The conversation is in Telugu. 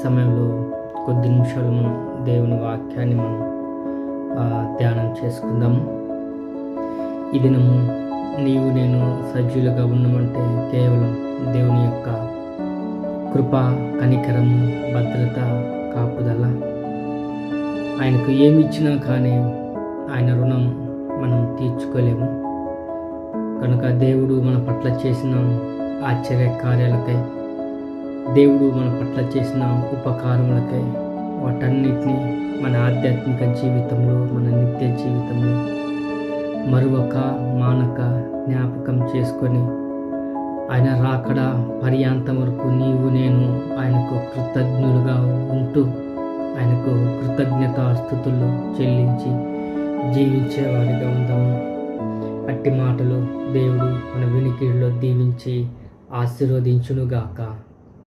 సమయంలో కొద్ది నిమిషాలు మనం దేవుని వాక్యాన్ని మనం ధ్యానం చేసుకుందాము. ఈ దినము నీవు నేను సజీవులుగా ఉన్నామంటే కేవలం దేవుని యొక్క కృప, కనికరము, భద్రత, కాపుదల. ఆయనకు ఏమి ఇచ్చినా కానీ ఆయన రుణం మనం తీర్చుకోలేము. కనుక దేవుడు మన పట్ల చేసిన ఆశ్చర్య కార్యాలకై, దేవుడు మన పట్ల చేసిన ఉపకారములకై, వాటన్నిటినీ మన ఆధ్యాత్మిక జీవితంలో, మన నిత్య జీవితంలో మరొక మానక జ్ఞాపకం చేసుకొని ఆయన రాకడ పర్యాంతం వరకు నీవు నేను ఆయనకు కృతజ్ఞులుగా ఉంటూ ఆయనకు కృతజ్ఞతాస్తుతులు చెల్లించి జీవించేవారిగా ఉందాము. అట్టి మాటలు దేవుడు మన వినికిడిలో దీవించి ఆశీర్వదించునుగాక.